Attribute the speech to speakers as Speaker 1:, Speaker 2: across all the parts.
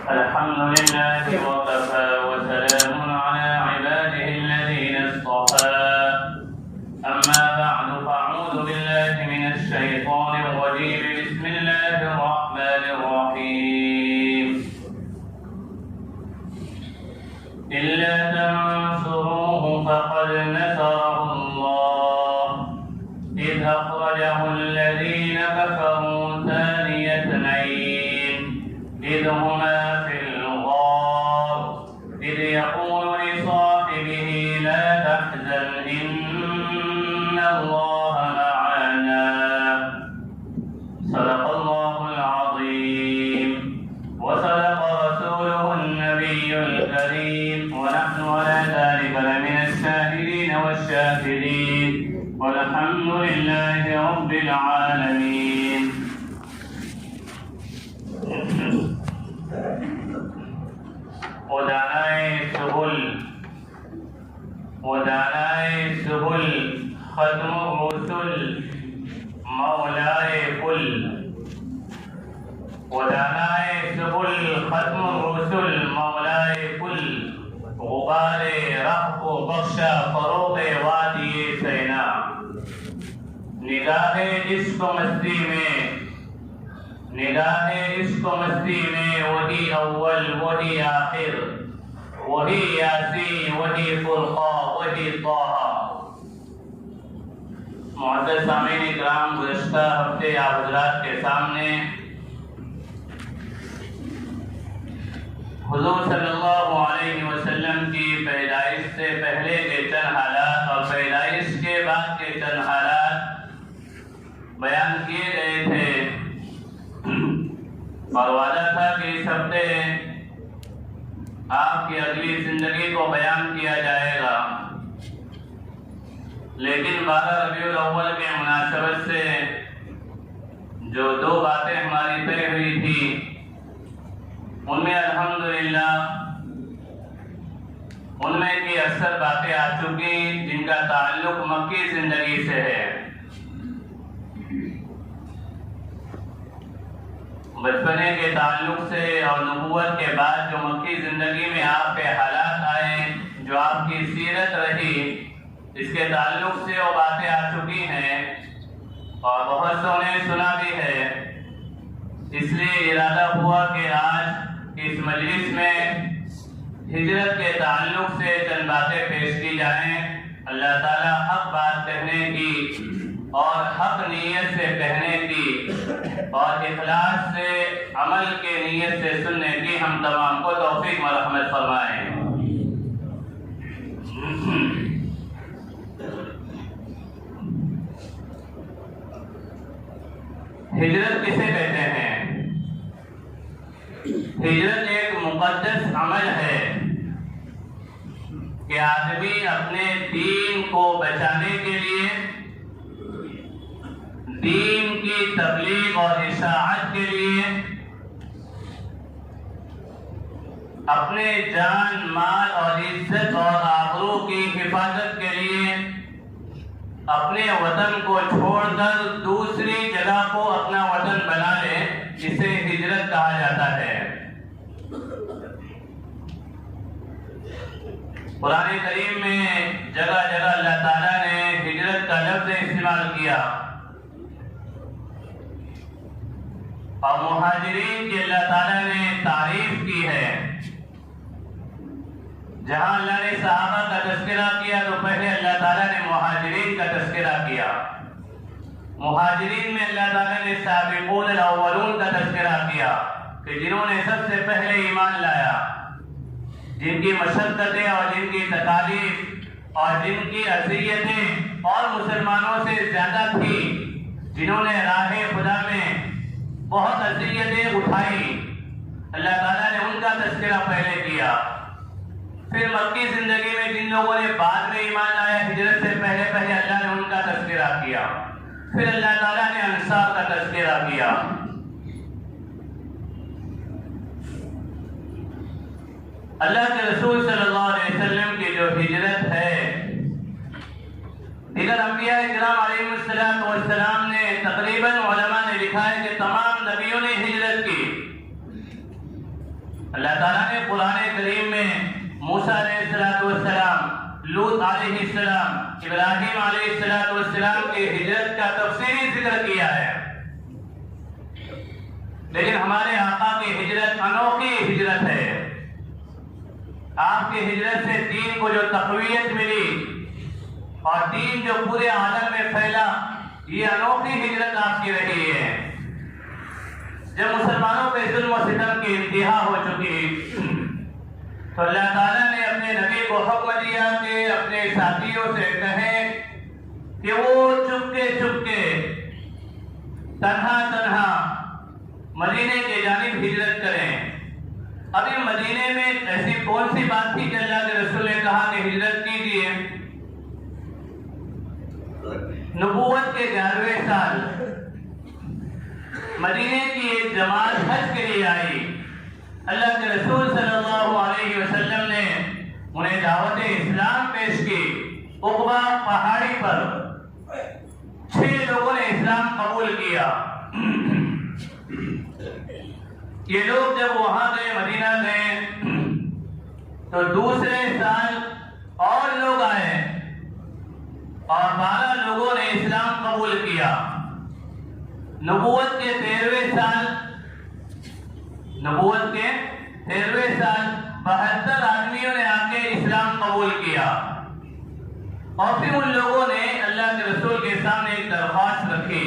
Speaker 1: الحمد لله وكفى وسلام على عباده الذين اصطفى أما بعد فأعوذ بالله من الشيطان الرجيم بسم الله الرحمن الرحيم إلا تنصروه فقد نصره الله إذ أخرجه الذين كفروا ثاني اثنين إذ هما في الغار إذ يقول لصاحبه لا تحزن إن الله معنا صدق الله العظيم وصدق رسوله النبي الكريم ونحن على ذلك لمن الشاهدين والشاكرين والحمد لله رب العالمين. ودانائے سبل ختم الرسل مولائے کل ودانائے سبل ختم الرسل مولائے کل غبار رحب و بخشا فروغ وادی سینا نگاہ عشق و مستی میں وہی اول وہی آخر وہی یاسین وہی فرقان وہی طہ. معزز سامعین اکرام، گزشتہ ہفتے آپ حضرات کے سامنے حضور صلی اللہ علیہ وسلم کی پیدائش سے پہلے کے چند حالات اور پیدائش کے بعد کے چند حالات بیان کیے گئے تھے اور وعدہ تھا کہ اس ہفتے آپ کی اگلی زندگی کو بیان کیا جائے گا، لیکن 12 ربیع الاول کے مناسبت سے جو 2 باتیں ہماری طے ہوئی تھی ان میں الحمدللہ ان میں کی اکثر باتیں آ چکی جن کا تعلق مکی زندگی سے ہے. بچپنے کے تعلق سے اور نبوت کے بعد جو مکی زندگی میں آپ کے حالات آئے، جو آپ کی سیرت رہی، اس کے تعلق سے وہ باتیں آ چکی ہیں اور بہت سو نے سنا بھی ہے. اس لیے ارادہ ہوا کہ آج اس مجلس میں ہجرت کے تعلق سے چند باتیں پیش کی جائیں. اللہ تعالیٰ حق بات کہنے کی اور حق نیت سے کہنے کی اور اخلاص سے عمل کے نیت سے سننے کی ہم تمام کو توفیق و رحمت فرمائیں. ہجرت کسے کہتے ہیں؟ ہجرت ایک مقدس عمل ہے کہ آدمی اپنے دین کو بچانے کے لیے، دین کی تبلیغ اور اشاعت کے لیے، اپنے جان مال اور عزت اور آبرو کی حفاظت کے لیے اپنے وطن کو چھوڑ کر دوسری جگہ کو اپنا وطن بنا لے، جسے ہجرت کہا جاتا ہے. قرآن کریم میں جگہ جگہ اللہ تعالیٰ نے ہجرت کا لفظ استعمال کیا اور مہاجرین کی اللہ تعالیٰ نے تعریف کی ہے. جہاں اللہ نے صحابہ کا تذکرہ کیا تو پہلے اللہ تعالیٰ نے مہاجرین کا تذکرہ کیا. مہاجرین میں اللہ تعالیٰ نے سابقون الاولون کا تذکرہ کیا کہ جنہوں نے سب سے پہلے ایمان لایا، جن کی مشقتیں اور جن کی تکالیف اور جن کی اذیتیں اور مسلمانوں سے زیادہ تھی، جنہوں نے راہ خدا میں بہت اذیتیں اٹھائی، اللہ تعالیٰ نے ان کا تذکرہ پہلے کیا. پھر مکی زندگی میں جن لوگوں نے بعد میں ایمان لایا ہجرت سے پہلے اللہ نے ان کا تذکرہ کیا. پھر اللہ تعالیٰ نے انصار کا تذکرہ کیا. اللہ کے رسول صلی اللہ علیہ وسلم کی جو ہجرت ہے، دیگر انبیاء کرام علیہ السلام نے تقریباً علماء نے لکھا ہے کہ تمام نبیوں نے ہجرت کی، اللہ تعالیٰ نے قرآن کریم میں موسیٰ علیہ السلام، لوط علیہ السلام، ابراہیم علیہ السلام کی ہجرت کا تفصیلی ذکر کیا ہے، لیکن ہمارے آقا کی ہجرت انوکھی ہجرت ہے۔ آپ کی ہجرت سے دین کو جو تقویت ملی اور دین جو پورے عالم میں پھیلا، یہ انوکھی ہجرت آپ کی رہی ہے۔ جب مسلمانوں پہ ظلم و ستم کی انتہا ہو چکی تو اللہ تعالیٰ نے اپنے نبی کو حکم دیا کہ اپنے ساتھیوں سے کہیں کہ وہ چپکے تنہا مدینے کے جانب ہجرت کریں۔ ابھی مدینے میں ایسی کون سی بات تھی کہ اللہ کے رسول نے کہا کہ ہجرت کیجیے؟ نبوت کے 11ویں سال مدینے کی ایک جماعت حج کے لیے آئی۔ اللہ کے رسول صلی اللہ علیہ وسلم نے انہیں دعوت اسلام پیش کی۔ عقبہ پہاڑی پر 6 لوگوں نے اسلام قبول کیا۔ یہ لوگ جب وہاں گئے، مدینہ گئے، تو دوسرے سال اور لوگ آئے اور 12 لوگوں نے اسلام قبول کیا۔ نبوت کے 13ویں سال 72 آدمیوں نے آ کے اسلام قبول کیا، اور پھر ان لوگوں نے اللہ کے رسول کے سامنے ایک درخواست رکھی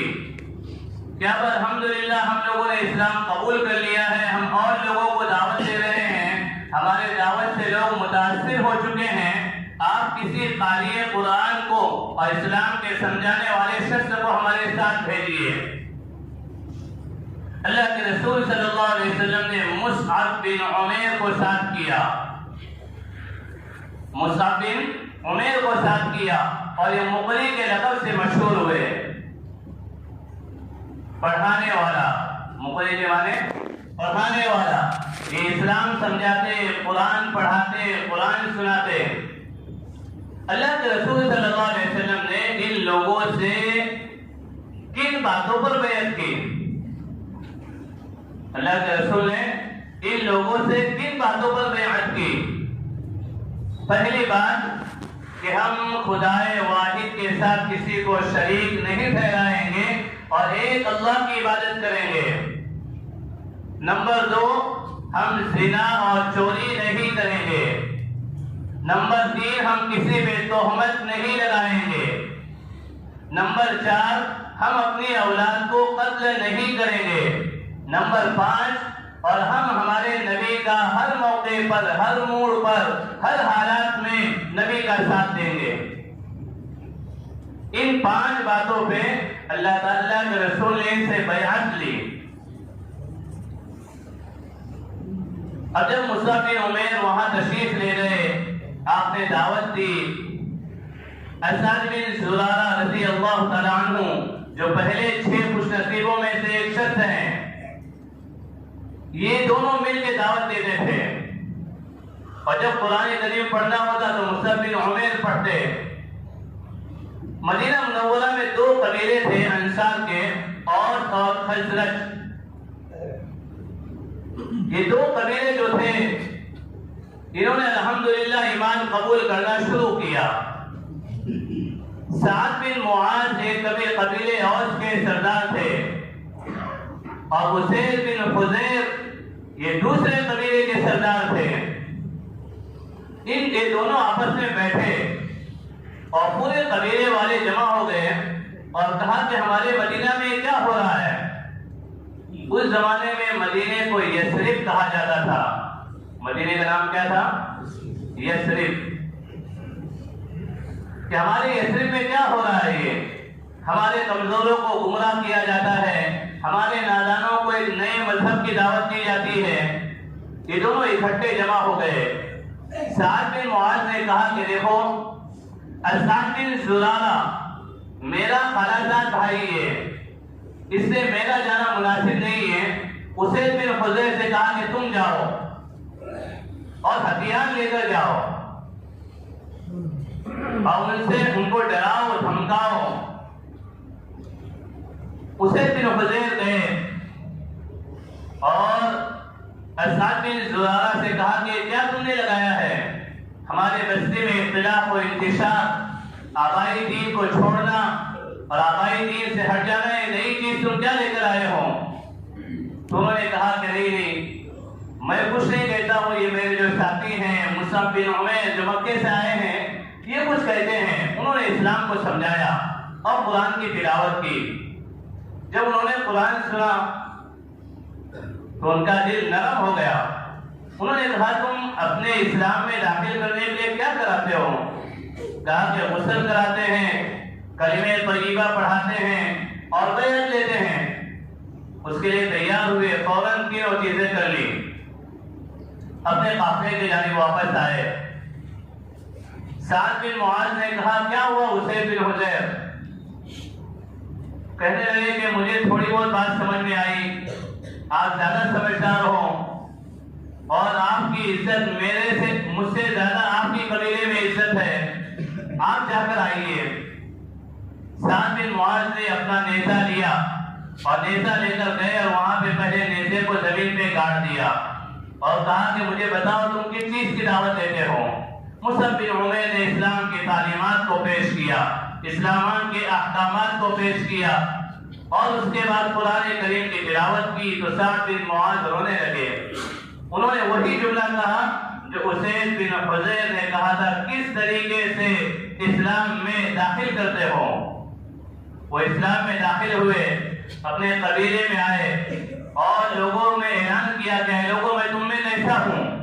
Speaker 1: کہ اب الحمدللہ ہم لوگوں نے اسلام قبول کر لیا ہے، ہم اور لوگوں کو دعوت دے رہے ہیں، ہمارے دعوت سے لوگ متاثر ہو چکے ہیں، آپ کسی قاری قرآن کو اور اسلام کے سمجھانے والے شخص کو ہمارے ساتھ بھیجیے۔ اللہ کے رسول صلی اللہ علیہ وسلم نے مصعب بن عمیر کو ساتھ کیا، مصعب بن عمیر کو ساتھ کیا، اور یہ مقری کے لقب سے مشہور ہوئے، پڑھانے والا۔ مقری کے معنی پڑھانے والا، یہ اسلام سمجھاتے، قرآن پڑھاتے، قرآن سناتے۔ اللہ کے رسول صلی اللہ علیہ وسلم نے ان لوگوں سے کن باتوں پر بیعت کی؟ اللہ کے رسول نے ان لوگوں سے کن باتوں پر بیعت کی؟ پہلی بات کہ ہم خدائے واحد کے ساتھ کسی کو شریک نہیں ٹھہرائیں گے اور ایک اللہ کی عبادت کریں گے۔ نمبر 2، ہم زنا اور چوری نہیں کریں گے۔ نمبر 3، ہم کسی پہ تہمت نہیں لگائیں گے۔ نمبر 4، ہم اپنی اولاد کو قتل نہیں کریں گے۔ نمبر 5، اور ہم ہمارے نبی کا ہر موقع پر، ہر موڑ پر، ہر حالات میں نبی کا ساتھ دیں گے۔ ان 5 باتوں پہ اللہ تعالیٰ کے رسول نے ان سے بیعت لی۔ اب جب مصعب بن عمیر وہاں تشریف لے گئے، آپ نے دعوت دی۔ اسعد بن زرارہ رضی اللہ تعالیٰ عنہ جو پہلے 6 خوش نصیبوں میں سے ایک شخص ہیں، یہ دونوں مل کے دعوت دیتے تھے، اور جب قرآن کریم پڑھنا ہوتا تو مصعب بن عمیر پڑھتے۔ مدینہ منورہ میں 2 قبیلے تھے انصار کے، اوس اور خزرج۔ یہ 2 قبیلے جو تھے، انہوں نے الحمدللہ ایمان قبول کرنا شروع کیا۔ سعد بن معاذ ایک قبیلے اوس کے سردار تھے، اور اسید بن حضیر یہ دوسرے قبیلے کے سردار تھے۔ ان کے دونوں آپس میں بیٹھے اور پورے قبیلے والے جمع ہو گئے اور کہا کہ ہمارے مدینہ میں کیا ہو رہا ہے؟ اس زمانے میں مدینے کو یثرب کہا جاتا تھا۔ مدینے کا نام کیا تھا؟ یثرب۔ کہ ہمارے یثرب میں کیا ہو رہا ہے؟ یہ ہمارے کمزوروں کو گمراہ کیا جاتا ہے، ہمارے نادانوں کو ایک نئے مذہب کی دعوت دی جاتی ہے۔ یہ دونوں اکٹھے جمع ہو گئے۔ سعد بن معاذ نے کہا کہ دیکھو، اسعد بن زرارہ میرا خالہ بھائی ہے، اس سے میرا جانا مناسب نہیں ہے۔ اسید بن حضیر سے کہا کہ تم جاؤ اور ہتھیار لے کر جاؤ اور ان کو ڈراؤ، دھمکاؤ۔ اسید بن حضیر گئے اور اسعد بن زرارہ سے کہا کہ کیا تم نے لگایا ہے؟ ہمارے بستی میں اختلاف و انتشار، آبائی دین کو چھوڑنا اور آبائی دین سے ہٹ جانا ہے، نئی چیز تم کیا لے کر آئے ہو؟ تو انہوں نے کہا کہ نہیں، میں کچھ نہیں کہتا ہوں، یہ میرے جو ساتھی ہیں مصعب بن عمیر جو مکے سے آئے ہیں یہ کچھ کہتے ہیں۔ انہوں نے اسلام کو سمجھایا اور قرآن کی تلاوت کی۔ جب انہوں نے قرآن سنا تو ان کا دل نرم ہو گیا۔ انہوں نے کہا تم اپنے اسلام میں داخل کرنے کے لیے کیا کراتے ہو؟ کہا کہ غسل کراتے ہیں، کلمہ طیبہ پڑھاتے ہیں اور بیعت لیتے ہیں۔ اس کے لیے تیار ہوئے، فوراً تینوں چیزیں کر لی، اپنے قافلے کی جانب واپس آئے۔ سعد بن معاذ نے کہا کیا ہوا اسید بن حضیر؟ کہنے لگے کہ مجھے تھوڑی بہت بات سمجھ میں آئی، آپ زیادہ سمجھدار ہو اور آپ کی عزت مجھ سے زیادہ آپ کی قبیلے میں عزت ہے، آپ جا کر آئیے۔ سعد بن معاذ نے اپنا نیزہ لیا اور نیزہ لے کر گئے اور وہاں پہ پہلے نیزے کو زمین پہ گاڑ دیا اور کہا کہ مجھے بتاؤ تم کس چیز کی دعوت دیتے ہو؟ مصعب بن عمیر نے اسلام کی تعلیمات کو پیش کیا، اسلام کے احکامات کو پیش کیا اور اس کے بعد قرآن کریم کی تلاوت کی تو سعد بن معاذ رونے لگے۔ انہوں نے وہی جملہ کہا جو اسید بن حضیر نے کہا تھا، کس طریقے سے اسلام میں داخل کرتے ہو؟ وہ اسلام میں داخل ہوئے، اپنے قبیلے میں آئے اور لوگوں میں اعلان کیا کہ لوگوں میں تم میں کیسا ہوں؟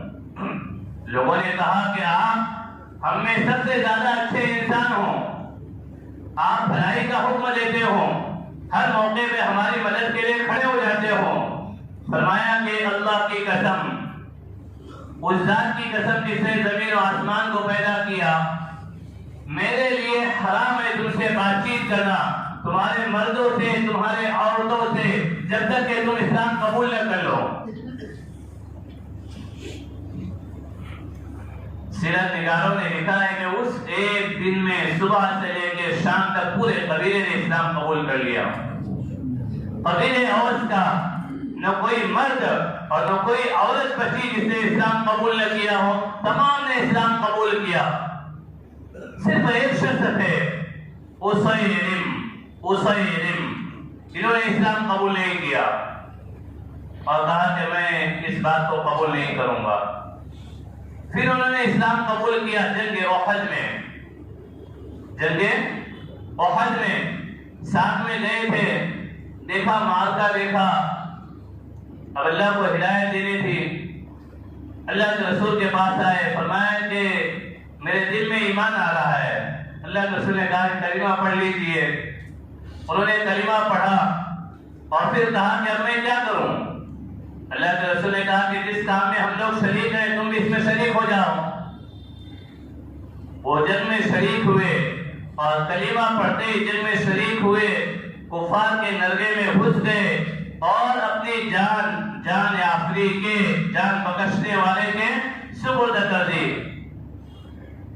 Speaker 1: لوگوں نے کہا کہ آپ ہم میں سب سے زیادہ اچھے انسان ہو، آپ بھلائی کا حکم دیتے ہو، ہر موقع پہ ہماری مدد کے لیے کھڑے ہو جاتے ہو۔ فرمایا کہ اللہ کی قسم، اس ذات کی قسم جس نے زمین و آسمان کو پیدا کیا، میرے لیے حرام ہے تم سے بات چیت کرنا، تمہارے مردوں سے، تمہارے عورتوں سے، جب تک کہ تم اسلام قبول نہ کر لو۔ سیرت نگاروں نے لکھا ہے کہ اس ایک دن میں صبح سے لے کے شام تک پورے قبیلے نے اسلام قبول کر لیا۔ قبیلے اوس کا نہ کوئی مرد اور نہ کوئی عورت بچی جس نے اسلام قبول نہ کیا ہو، تمام نے اسلام قبول کیا۔ صرف ایک شخص تھے، اسیلم، انہوں نے اسلام قبول نہیں کیا اور کہا کہ میں اس بات کو قبول نہیں کروں گا۔ پھر انہوں نے اسلام قبول کیا جنگ احد میں ساتھ میں گئے تھے، دیکھا معرکہ دیکھا، اب اللہ کو ہدایت دینی تھی، اللہ کے رسول کے پاس آئے، فرمایا کہ میرے دل میں ایمان آ رہا ہے۔ اللہ کے رسول نے کہا کہ کلمہ پڑھ لیجئے۔ انہوں نے کلمہ پڑھا اور پھر کہا کہ اب میں کیا کروں؟ اللہ کے رسول نے کہا کہ جس کام میں ہم لوگ شریک ہیں تم بھی اس میں شریک ہو جاؤ۔ وہ جنگ میں شریک ہوئے اور کلمہ پڑھتے ہی جنگ میں شریک ہوئے، کفار کے نرغے میں گھس گئے اور اپنی جان آفری کے، جان بخشنے والے کے سپرد کر دی۔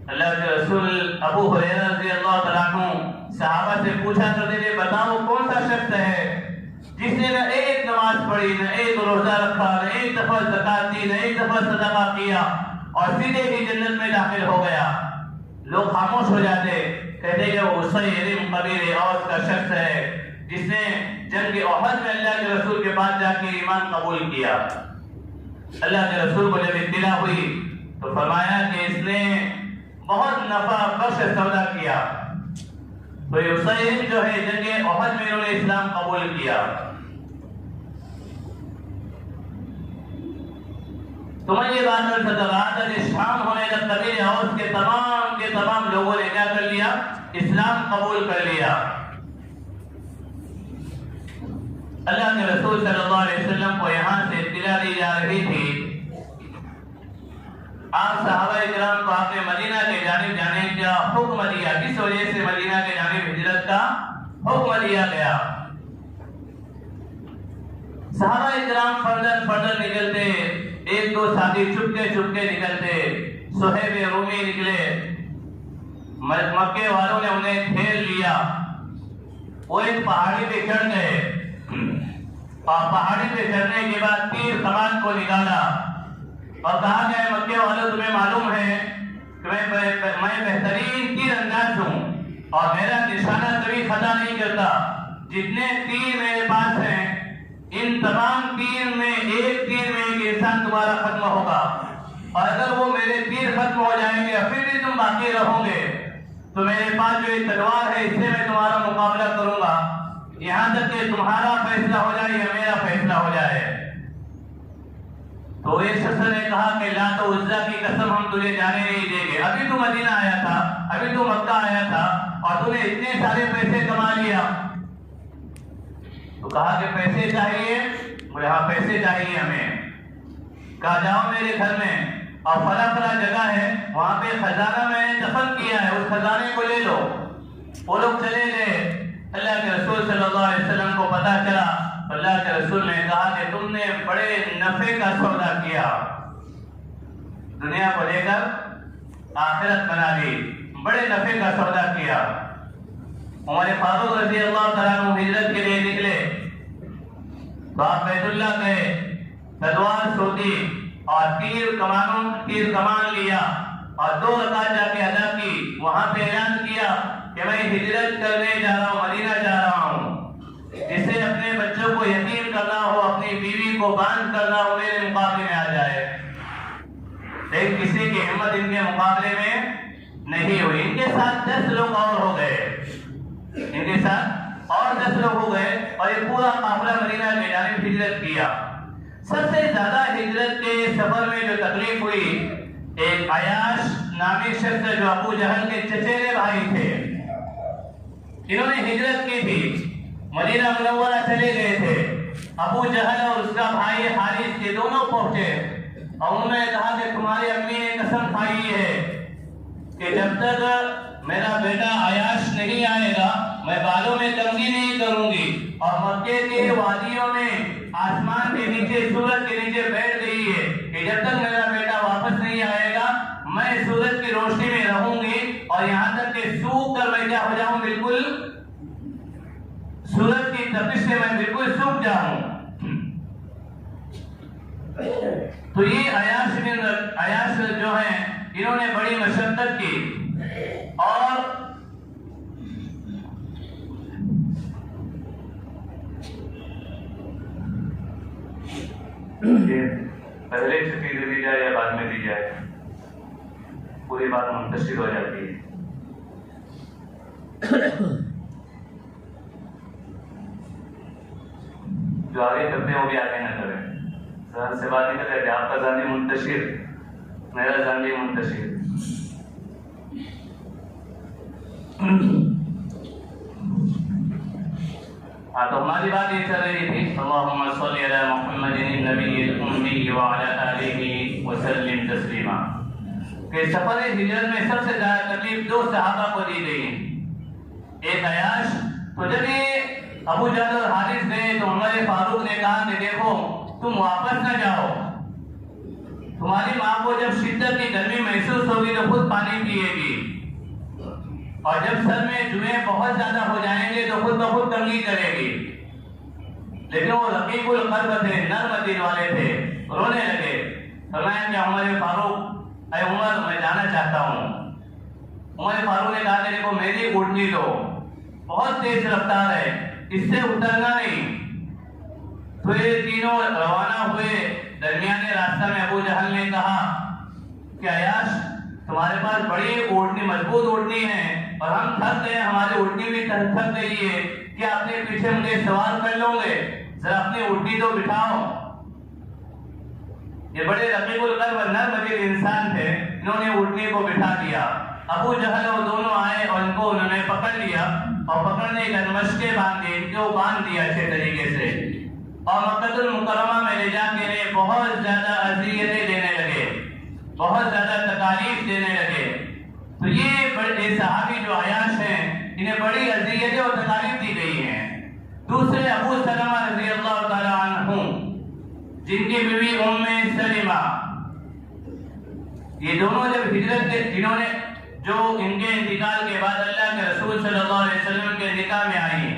Speaker 1: اللہ کے رسول ابو ہریرہ رضی اللہ تعالیٰ عنہ صحابہ سے پوچھا کرتے تھے، بتاؤ کون سا شخص ہے جس نے نہ ایک نماز پڑھی، نہ ایک روزہ رکھا، نہ ایک دفعہ زکات دی، نہ ایک دفعہ صدقہ کیا اور سیدھے ہی جنت میں داخل ہو گیا؟ لوگ خاموش ہو جاتے، کہتے کہ وہ اسیلم قبیلے اوس کا شخص ہے جس نے جنگ احد میں اللہ کے رسول کے پاس جا کے ایمان قبول کیا۔ اللہ کے رسول کو جب اطلاع ہوئی تو فرمایا کہ اس نے بہت نفع بخش سودا کیا۔ تو اسیلم جو ہے جنگ احد میں انہوں نے اسلام قبول کیا۔ تو میں یہ بات کر رہا تھا کہ شام ہونے تک قبیلے اوس کے تمام لوگوں نے کیا کر لیا؟ اسلام قبول کر لیا۔ اللہ کے رسول صلی اللہ علیہ وسلم کو یہاں سے اطلاع دی جا رہی تھی، آپ صحابہ کرام کو آپ نے مدینہ کے جانب جانے کا حکم دیا، کس وجہ سے مدینہ کے جانب ہجرت کا حکم دیا گیا؟ صحابہ کرام فردن نکلتے، ایک دو ساتھی چپکے نکلتے۔ صہیب رومی نکلے، مکے والوں نے انہیں گھیر لیا، وہ ایک پہاڑی پہ چڑھ گئے، اور پہاڑی پہ چڑھنے کے بعد تیر کمان کو نکالا اور کہا کہ مکے والوں تمہیں معلوم ہے کہ میں بہترین تیر انداز ہوں اور میرا نشانہ کبھی خطا نہیں کرتا. جتنے تیر میرے پاس ہیں ان تمام تیر میں ایک تیر میں ایک انسان تمہارا ختم ہوگا اور اگر وہ میرے تیر ختم ہو جائیں گے پھر بھی تم باقی رہو گے تو میرے پاس جو یہ تلوار ہے اس سے میں تمہارا مقابلہ کروں گا یہاں تک کہ تمہارا فیصلہ ہو جائے یا میرا فیصلہ ہو جائے. تو ایک شخص نے کہا کہ لات و عزا کی قسم ہم تجھے جانے نہیں دیں گے. ابھی تو مدینہ آیا تھا, ابھی تو مکہ آیا تھا اور تو نے اتنے سارے پیسے کما لیا. تو کہا کہ پیسے چاہیے, بولے ہاں پیسے چاہیے ہمیں. کہا جاؤ میرے گھر میں اور فلاں فلاں جگہ ہے وہاں پہ خزانہ میں نے دفن کیا ہے, اس خزانے کو لے لو. وہ لوگ چلے گئے. اللہ کے رسول صلی اللہ علیہ وسلم کو پتا چلا. اللہ کے رسول نے کہا کہ تم نے بڑے نفع کا سودا کیا, دنیا کو لے کر آخرت بنا لی, بڑے نفع کا سودا کیا. عمر فاروق رضی اللہ تعالیٰ عنہ ہجرت کے لیے نکلے تو آپ بیت اللہ گئے, تلوار سوتی اور تیر کمان لیا اور 2 رکعت جا کے ادا کی. وہاں پہ اعلان کیا کہ میں ہجرت کرنے جا رہا ہوں, مدینہ جا رہا ہوں. جسے اپنے بچوں کو یتیم کرنا ہو, اپنی بیوی کو باندھ کرنا ہو, میرے مقابلے میں آ جائے. لیکن کسی کی ہمت ان کے مقابلے میں نہیں ہوئی. ان کے ساتھ 10 لوگ اور ہو گئے, ان کے ساتھ اور 10 لوگ ہو گئے اور یہ پورا قافلہ مدینہ کی جانب ہجرت کیا. سب سے زیادہ ہجرت کے سفر میں جو تکلیف ہوئی, ایک عیاش نامی شخص جو ابو جہل کے چچیرے بھائی تھے, انہوں نے ہجرت کی تھی, مدینہ منورہ چلے گئے تھے. ابو جہل اور اس کا بھائی حارث کے دونوں پہنچے اور انہوں نے کہا کہ تمہاری امی نے قسم کھائی ہے کہ جب تک میرا بیٹا عیاش نہیں آئے گا میں بالوں میں کنگھی نہیں کروں گی. اور مکے کے وادیوں میں آسمان کے نیچے, سورج کے نیچے بیٹھ گئی ہے کہ جب تک میرا بیٹا واپس نہیں آئے گا میں سورج کی روشنی میں رہوں گی اور یہاں تک کہ سوکھ کر میں کیا ہو جاؤں, بالکل سورج کی تپش سے میں بالکل سوکھ جاؤں. تو یہ عیاش جو ہیں انہوں نے بڑی مشقت کی اور پہلے چھٹی دے دی جائے یا بعد میں دی جائے, پوری بات منتشر ہو جاتی ہے. جو آگے کرتے ہیں وہ بھی آگے نہ کریں. ذہن سے بات نہیں کرتے, آپ کا ذہن منتشر, میرا ذہن منتشر. ہاں تو ہماری بات یہ چل رہی تھی, اللہم صلی علی محمد النبی الامی وعلی آلہ وسلم تسلیما, کہ سفر ہجرت میں سب سے زیادہ تکلیف 2 صحابہ کو دی گئی. ایک عیاش, تو جب یہ ابو جہل اور حارث گئے تو عمر فاروق نے کہا کہ دیکھو تم واپس نہ جاؤ, تمہاری ماں کو جب شدت کی گرمی محسوس ہوگی تو خود پانی پیے گی اور جب سر میں جوئیں بہت زیادہ ہو جائیں گے تو خود بخود کنگھی کرے گی. لیکن وہ رقیق القلب تھے, نرم دل والے تھے, رونے لگے. فرمایا کہ عمر فاروق, اے عمر میں جانا چاہتا ہوں. عمر فاروق نے کہا کہ دیکھو میری اونٹنی لو, بہت تیز رفتار ہے, اس سے اترنا نہیں. تو یہ تینوں روانہ ہوئے. درمیانے راستہ میں ابو جہل نے کہا کہ عیاش تمہارے پاس بڑی اونٹنی, مضبوط اونٹنی ہے اور ہم تھک گئے, ہماری اونٹنی بھی تھک گئی ہے, کیا اپنے پیچھے مجھے سوار کر لو گے, ذرا اپنی اونٹنی تو بٹھاؤ. یہ بڑے رقیق القلب اور نرم دل انسان تھے, انہوں نے اونٹنی کو بٹھا دیا. ابو جہل وہ دونوں آئے اور ان کو انہوں نے پکڑ لیا اور پکڑنے کا مشقے باندھ دیے, ان کو باندھ دیا اچھے طریقے سے اور مکہ المکرمہ میں لے جا کے انہیں بہت زیادہ اذیتیں دینے لگے, بہت زیادہ تکالیف دینے لگے. تو یہ بڑے صحابی جو عیاش ہیں انہیں بڑی اذیتیں اور تکالیف دی گئی ہیں. دوسرے ابو سلمہ رضی اللہ تعالی عنہ جن کی بیوی ام سلمہ, یہ دونوں جب ہجرت کے, جنہوں نے جو ان کے انتقال کے بعد اللہ کے رسول صلی اللہ علیہ وسلم کے نکاح میں آئی,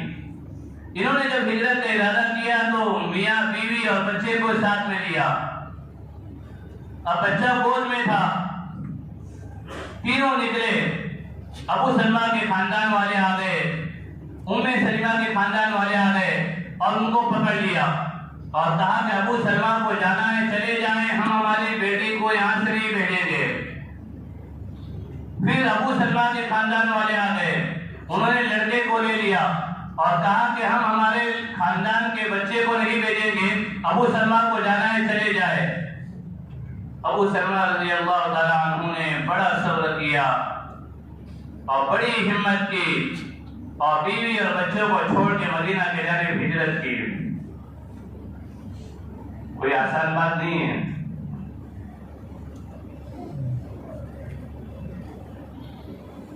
Speaker 1: انہوں نے جب ہجرت کا ارادہ کیا تو میاں بیوی اور بچے کو ساتھ میں لیا. اب بچہ گود میں تھا. تینوں نکلے. ابو سلمہ کے خاندان والے آ گئے, ام سلمہ کے خاندان والے آ گئے اور ان کو پکڑ لیا اور کہا کہ ابو سلمہ کو جانا ہے, چلے جائیں, ہم ہماری بیٹی کو یہاں سے نہیں بھیجیں گے. پھر ابو سلمہ کے خاندان والے آ گئے, انہوں نے لڑکے کو لے لیا اور کہا کہ ہم ہمارے خاندان کے بچے کو نہیں بھیجیں گے, ابو سلمہ کو جانا ہے, چلے جائے. ابو سلمہ رضی اللہ تعالیٰ عنہ نے بڑا صبر کیا اور بڑی ہمت کی اور بیوی اور بچوں کو چھوڑ کے مدینہ کے جانب ہجرت کی. کوئی آسان بات نہیں ہے.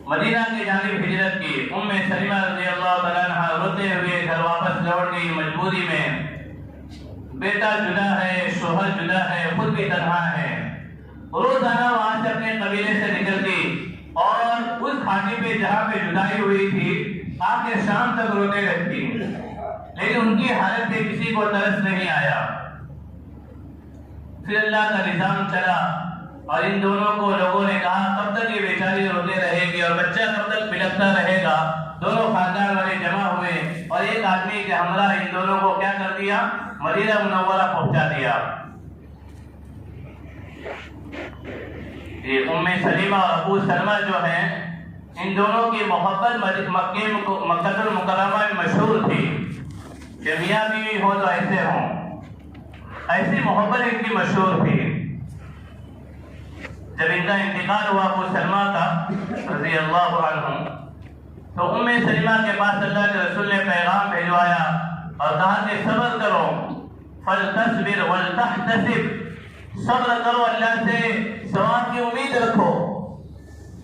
Speaker 1: مدینہ کی جانب ہجرت کی. ام سلمہ رضی اللہ تعالیٰ عنہ روتے ہوئے گھر واپس لوٹ گئی مجبوری میں. بیٹا جدا ہے, شوہر جدا ہے, خود بھی تنہا ہے. روزانہ وہاں سے اپنے قبیلے سے نکلتی اور اس کھانے پہ جہاں پہ جدائی ہوئی تھی آ کے شام تک روتے رہتی, لیکن ان کی حالت پہ کسی کو ترس نہیں آیا. پھر اللہ کا نظام چلا اور ان دونوں کو لوگوں نے کہا کب تک یہ بیچاری روتے رہے گی اور بچہ کب تک بلکتا رہے گا. دونوں خاندان والے جمع ہوئے اور ایک آدمی کے ہمراہ ان دونوں کو کیا کر دیا, مدینہ منورہ پہنچا دیا. یہ ام سلمہ اور ابو سلمہ جو ہیں, ان دونوں کی محبت مکہ المکرمہ میں مشہور تھی کہ میاں بیوی ہو تو ایسے ہوں, ایسی محبت ان کی مشہور تھی. جب ان کا انتقال ہوا ابو سلمہ کا رضی اللہ عنہ, تو ام سلمہ کے پاس اللہ کے رسول نے پیغام بھیجوایا اور کہا کہ صبر کرو, فلتصبر ولتحتسب, صبر کرو, اللہ سے ثواب کی امید رکھو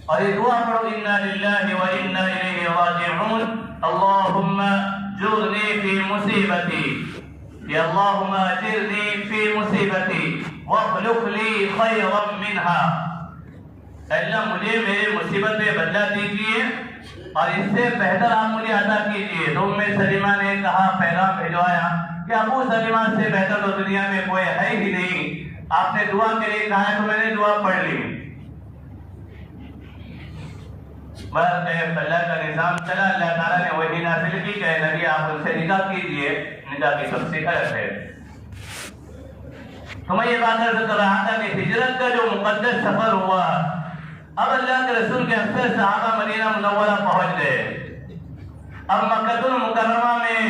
Speaker 1: اور یہ دعا پڑھو, انا للہ و انا الیہ راجعون, اللہم جرنی فی مصیبتی, یا اللہم اجرنی فی مصیبتی واخلف لی خیرا منہا, اللہ مجھے میرے مصیبت پہ بدلہ دیجیے اور اس سے بہتر آپ مجھے عطا کیجیے. تو ام سلمہ نے کہا, پیغام بھیجوایا کہ ابو سلمہ سے بہتر تو دنیا میں کوئی ہے ہی نہیں, آپ نے دعا کے لیے کہا ہے تو میں نے دعا پڑھ لی. بس اللہ کا نظام چلا, اللہ تعالیٰ نے وہی نازل کی کہ نبی آپ ان سے نکاح کیجیے, نکاح کی تفصیل ہے. تو میں یہ بات عرض کر رہا تھا کہ ہجرت کا جو مقدس سفر ہوا, اب اللہ کے رسول کے اکثر صحابہ مدینہ منورہ پہنچ گئے. اب مکہ المکرمہ میں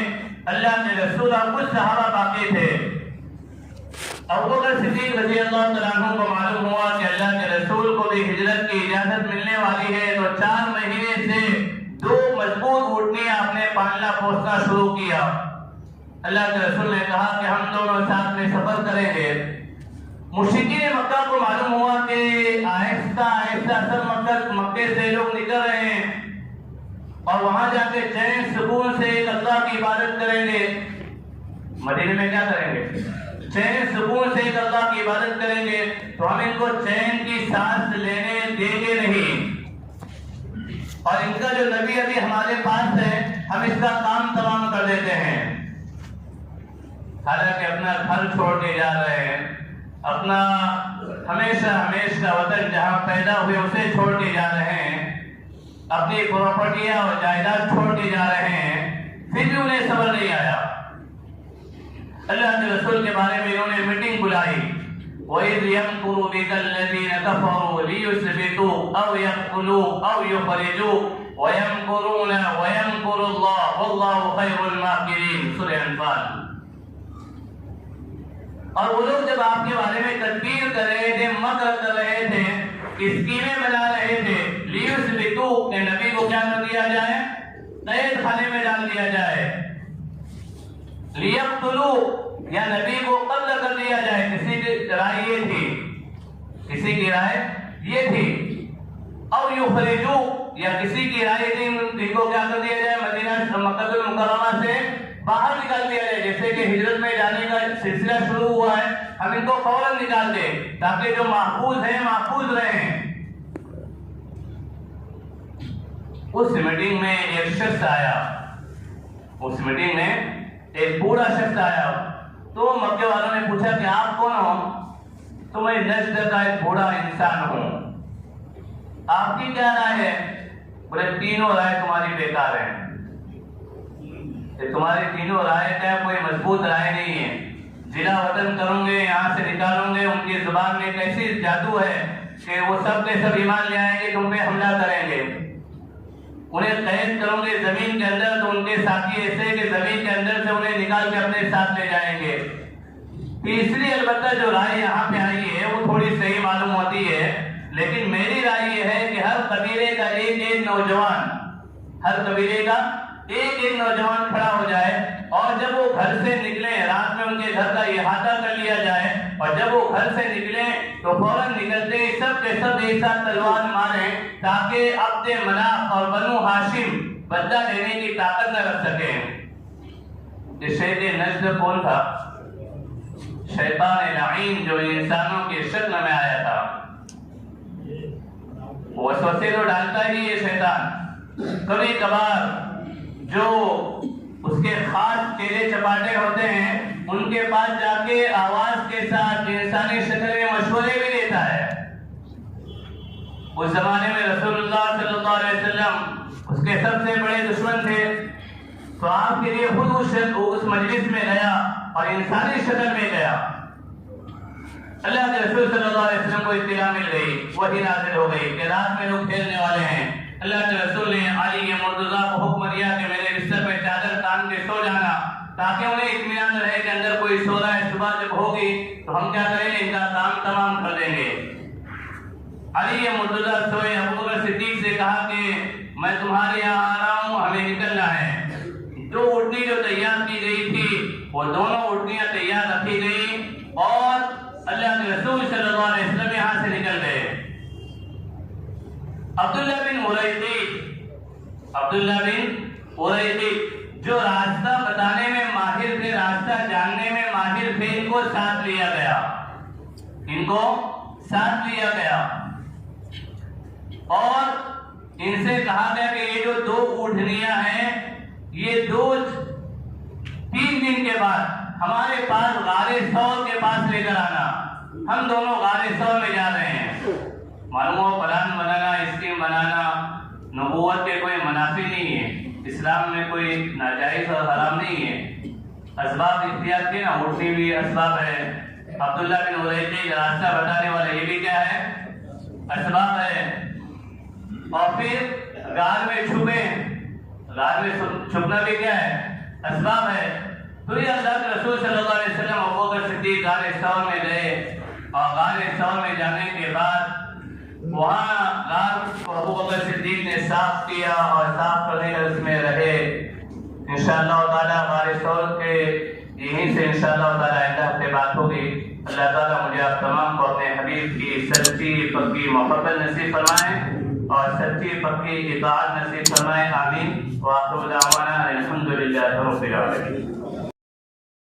Speaker 1: اللہ کے رسول اور کچھ صحابہ باقی تھے. ابوبکر صدیق رضی اللہ تعالیٰ عنہ کو معلوم ہوا کہ اللہ کے رسول کو بھی ہجرت کی اجازت ملنے والی ہے, تو 4 مہینے سے 2 مضبوط اونٹنیاں آپ نے پالنا پوسنا شروع کیا. اللہ کے رسول نے کہا کہ ہم دونوں ساتھ میں سفر کریں گے. مشرکین مکہ کو معلوم ہوا کہ آہستہ آہستہ مکے سے لوگ نکل رہے ہیں اور وہاں جا کے چین سکون سے ایک اللہ کی عبادت کریں گے. مدینے میں کیا کریں گے, چین سکون سے ایک اللہ کی عبادت کریں گے, تو ہم ان کو چین کی سانس لینے دیں گے نہیں, اور ان کا جو نبی ابھی ہمارے پاس ہے ہم اس کا کام تمام کر دیتے ہیں. حالانکہ اپنا گھر چھوڑ کے جا رہے ہیں, اپنا ہمیشہ کا وطن جہاں پیدا ہوئے اسے چھوڑ کے جا رہے ہیں, اپنی پراپرٹیاں اور جائیداد چھوڑ کے جا رہے ہیں, پھر بھی انہیں صبر نہیں آیا. اللہ کے رسول کے بارے میں انہوں نے میٹنگ بلائی. وَإِذْ يَمْكُرُ بِكَ الَّذِينَ كَفَرُوا لِيُثْبِتُوكَ أَوْ يَقْتُلُوكَ أَوْ يُخْرِجُوكَ وَيَمْكُرُونَ وَيَمْكُرُ اللَّهُ وَاللَّهُ خَيْرُ الْمَاكِرِينَ. سورہ انفال. اور وہ لوگ جب آپ کے بارے میں تدبیر کر رہے تھے, مکر کر رہے تھے, اسکیمیں بنا رہے تھے, لیُثْبِتُوكَ کہ نبی کو کیا کر دیا جائے, قید خانے میں ڈال دیا جائے, لیقتلوا یا نبی کو قتل کر دیا جائے. کسی کی رائے یہ تھی, او یخرجوا یا کسی کی رائے تھی ان کو کیا کر دیا جائے, مدینہ مکہ المکرمہ سے باہر نکال دیا جائے. جیسے کہ ہجرت میں جانے کا سلسلہ شروع ہوا ہے, ہم ان کو فوراً نکال دیں تاکہ جو محفوظ ہیں محفوظ رہیں. اس میٹنگ میں ایک شخص آیا, اس میٹنگ میں ایک بوڑھا شخص آیا تو مکے والوں نے پوچھا کہ آپ کون ہو؟ تو میں نجد کا ایک بوڑھا انسان ہوں، آپ کی کیا رائے ہے؟ بولے تینوں رائے تمہاری بیکار ہیں، تمہاری تینوں رائے کا کوئی مضبوط رائے نہیں ہے، ضلع وطن کروں گے، یہاں سے نکالوں گے، ان کی زبان میں کیسی جادو ہے کہ وہ سب کے سب ایمان لے آئیں گے، تم پہ حملہ کریں گے، انہیں قید کروں گے زمین کے اندر تو ان کے ساتھی ایسے کہ زمین کے اندر سے انہیں نکال کے اپنے ساتھ لے جائیں گے۔ تیسری البتہ جو رائے یہاں پہ آئی ہے وہ تھوڑی صحیح معلوم ہوتی ہے، لیکن میری رائے یہ ہے کہ ہر قبیلے کا ایک نوجوان، ہر قبیلے کا ایک نوجوان کھڑا ہو جائے اور جب وہ گھر سے نکلیں رات میں ان کے گھر کا احاطہ کر لیا جائے اور جب وہ گھر سے نکلیں تو فوراً نکلتے ہی سب کے سب ایک ساتھ تلوار ماریں تاکہ عبد مناف اور بنو ہاشم بدلہ لینے کی طاقت نہ رکھ سکیں۔ یہ شیخ نجد کون تھا؟ شیطان لعین جو انسانوں کی شکل میں آیا تھا۔ وسوسے تو ڈالتا ہی یہ شیطان، کبھی کبھار جو اس کے خاص چہرے چپاٹے ہوتے ہیں ان کے پاس جا کے آواز کے ساتھ انسانی شکل میں مشورے بھی دیتا ہے۔ اس زمانے میں رسول اللہ صلی اللہ علیہ وسلم اس کے سب سے بڑے دشمن تھے، تو آپ کے لیے خود اس مجلس میں گیا اور انسانی شکل میں گیا۔ اللہ کے رسول صلی اللہ علیہ وسلم کو اطلاع مل گئی، وحی نازل ہو گئی کہ رات میں لوگ کھیلنے والے ہیں۔ اللہ کے رسول نے علی مرتضیٰ کو حکم دیا کہ میرے بستر پہ چادر تان کے سو جانا تاکہ انہیں اطمینان رہے کہ اندر کوئی سو رہا ہے، صبح جب ہوگی تو ہم کیا کریں گے، ان کا کام تمام کر دیں گے۔ علی مرتضیٰ سوئے، ابوبکر صدیق سے کہا کہ میں تمہارے یہاں آ رہا ہوں، ہمیں نکلنا ہے۔ دو اٹھنی جو تیار کی گئی تھی وہ دونوں اٹھنیاں تیار رکھی گئی اور اللہ کے رسول صلی اللہ علیہ وسلم یہاں سے نکل گئے۔ عبداللہ بن اریقط جو راستہ بتانے میں ماہر تھے، راستہ جاننے میں ماہر تھے، ان کو ساتھ لیا گیا اور ان سے کہا گیا کہ یہ جو دو اونٹنیاں ہیں یہ دو 3 دن کے بعد ہمارے پاس غار ثور کے پاس لے کر آنا، ہم دونوں غار ثور میں جا رہے ہیں۔ معلوم پلان بنانا، اسکیم بنانا نبوت کے کوئی منافی نہیں ہے، اسلام میں کوئی ناجائز اور حرام نہیں ہے۔ اسباب اختیار کے نا، اٹھنی بھی اسباب ہے۔ عبداللہ بن اریقط راستہ بتانے والے، یہ بھی کیا ہے، اسباب ہے۔ اور پھر غار میں چھپنا بھی کیا ہے، اسباب ہے۔ تو یہ اللہ کے رسول صلی اللہ علیہ وسلم ابوبکر صدیق غار ثور میں گئے اور غار ثور میں جانے کے بعد وہاں غار کو ابوبکر صدیق نے صاف کیا اور صاف کرنے کا اس میں رہے۔ انشاءاللہ تعالیٰ غار ثور کے یہیں سے انشاءاللہ تعالیٰ آئندہ ہفتے بات ہوگی۔ اللہ تعالیٰ مجھے آپ تمام کو اپنے حبیب کی سچی پکی محبت نصیب فرمائیں اور سچی پکی اطاعت نصیب فرمائیں، آمین۔ وآخر دعوانا الحمدللہ رب العالمین۔